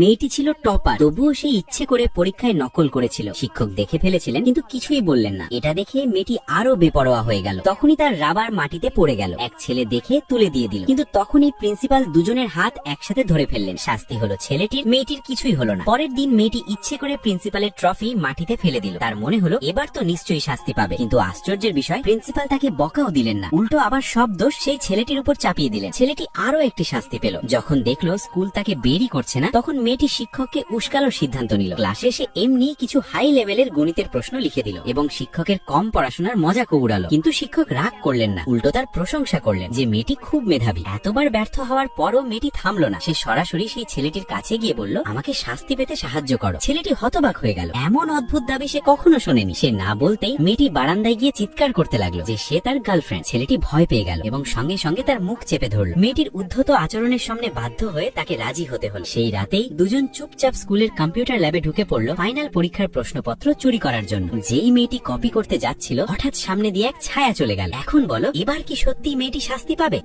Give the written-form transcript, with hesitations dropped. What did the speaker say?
মেয়েটি ছিল টপার, তবুও সে ইচ্ছে করে পরীক্ষায় নকল করেছিল। শিক্ষক দেখে ফেলেছিলেন কিন্তু কিছুই বললেন না। এটা দেখে মেয়েটি আরো বেপরোয়া হয়ে গেল। তখনই তার রাবার মাটিতে পড়ে গেল। এক ছেলে দেখে তুলে দিয়ে দিল, কিন্তু তখনই প্রিন্সিপাল দুজনের হাত একসাথে ধরে ফেললেন। শাস্তি হলো ছেলেটির, মেয়েটির কিছুই হলো না। পরের দিন মেয়েটি ইচ্ছে করে প্রিন্সিপালের ট্রফি মাটিতে ফেলে দিল। তার মনে হলো এবার তো নিশ্চয়ই শাস্তি পাবে, কিন্তু আশ্চর্যের বিষয় প্রিন্সিপাল তাকে বকাও দিলেন না, উল্টো আবার সব দোষ সেই ছেলেটির উপর চাপিয়ে দিলেন। ছেলেটি আরো একটি শাস্তি পেল। যখন দেখলো স্কুল তাকে বেরই করছে না, তখন মেয়েটি শিক্ষককে উস্কানোর সিদ্ধান্ত নিল। ক্লাসে সে এমনি কিছু হাই লেভেলের গণিতের প্রশ্ন লিখে দিল এবং শিক্ষকের কম পড়াশোনার মজা উড়ালো। কিন্তু শিক্ষক রাগ করলেন না, উল্টো তার প্রশংসা করলেন যে মেয়েটি খুব মেধাবী। এতবার ব্যর্থ হওয়ার পরও মেয়েটি থামলো না। সে সরাসরি সেই ছেলেটির কাছে গিয়ে বলল, আমাকে শাস্তি পেতে সাহায্য করো। ছেলেটি হতবাক হয়ে গেল। এমন অদ্ভুত দাবি সে কখনো শোনেনি। সে না বলতেই মেয়েটি বারান্দায় গিয়ে চিৎকার করতে লাগলো যে সে তার গার্লফ্রেন্ড। ছেলেটি ভয় পেয়ে গেল এবং সঙ্গে সঙ্গে তার মুখ চেপে ধরল। মেয়েটির উদ্ধত আচরণের সামনে বাধ্য হয়ে তাকে রাজি হতে হল। সেই রাতেই দুজন চুপচাপ স্কুলের কম্পিউটার ল্যাবে ঢুকে পড়ল ফাইনাল পরীক্ষার প্রশ্নপত্র চুরি করার জন্য। যেই মেয়েটি কপি করতে যাচ্ছিল, হঠাৎ সামনে দিয়ে এক ছায়া চলে গেল। এখন বলো, এবার কি সত্যি মেয়েটি শাস্তি পাবে?